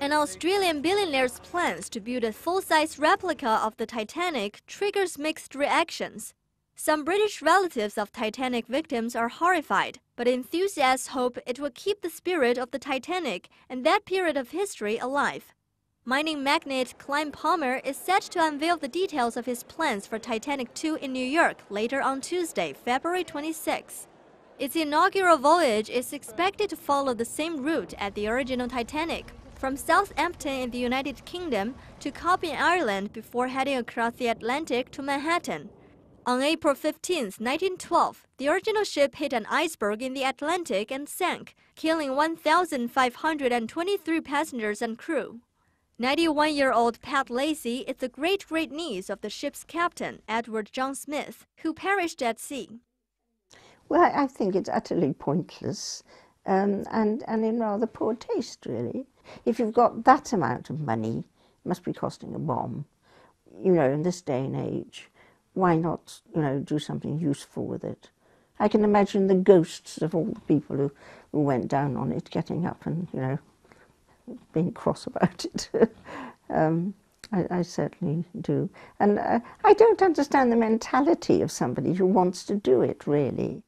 An Australian billionaire's plans to build a full-size replica of the Titanic triggers mixed reactions. Some British relatives of Titanic victims are horrified, but enthusiasts hope it will keep the spirit of the Titanic and that period of history alive. Mining magnate Clyde Palmer is set to unveil the details of his plans for Titanic 2 in New York later on Tuesday, February 26. Its inaugural voyage is expected to follow the same route as the original Titanic, from Southampton in the United Kingdom to Cobb in Ireland before heading across the Atlantic to Manhattan. On April 15, 1912, the original ship hit an iceberg in the Atlantic and sank, killing 1,523 passengers and crew. 91-year-old Pat Lacey is the great-great-niece of the ship's captain, Edward John Smith, who perished at sea. Well, I think it's utterly pointless and in rather poor taste, really. If you've got that amount of money, it must be costing a bomb. You know, in this day and age, why not, do something useful with it? I can imagine the ghosts of all the people who went down on it getting up and, being cross about it. I certainly do. And I don't understand the mentality of somebody who wants to do it, really.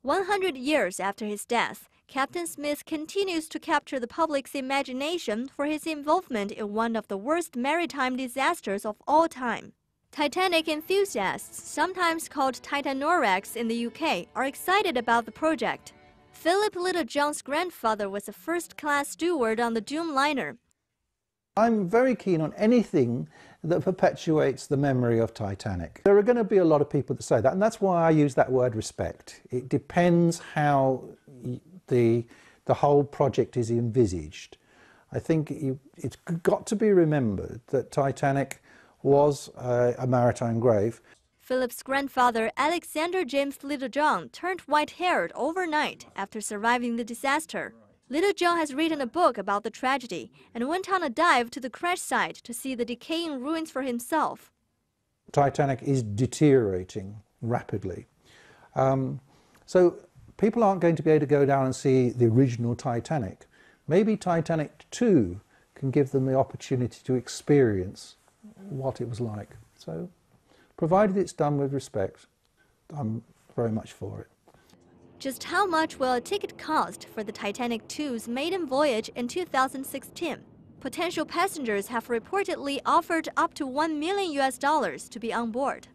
100 years after his death, Captain Smith continues to capture the public's imagination for his involvement in one of the worst maritime disasters of all time. Titanic enthusiasts, sometimes called Titanorex in the UK, are excited about the project. Philip Littlejohn's grandfather was a first-class steward on the Doom liner. I'm very keen on anything that perpetuates the memory of Titanic. There are going to be a lot of people that say that, and that's why I use that word respect. It depends how the whole project is envisaged. I think it's got to be remembered that Titanic was a maritime grave. Philip's grandfather, Alexander James Littlejohn, turned white-haired overnight after surviving the disaster. Littlejohn has written a book about the tragedy and went on a dive to the crash site to see the decaying ruins for himself. Titanic is deteriorating rapidly. So people aren't going to be able to go down and see the original Titanic. Maybe Titanic 2 can give them the opportunity to experience what it was like. So, provided it's done with respect, I'm very much for it. Just how much will a ticket cost for the Titanic 2's maiden voyage in 2016? Potential passengers have reportedly offered up to $1 million to be on board.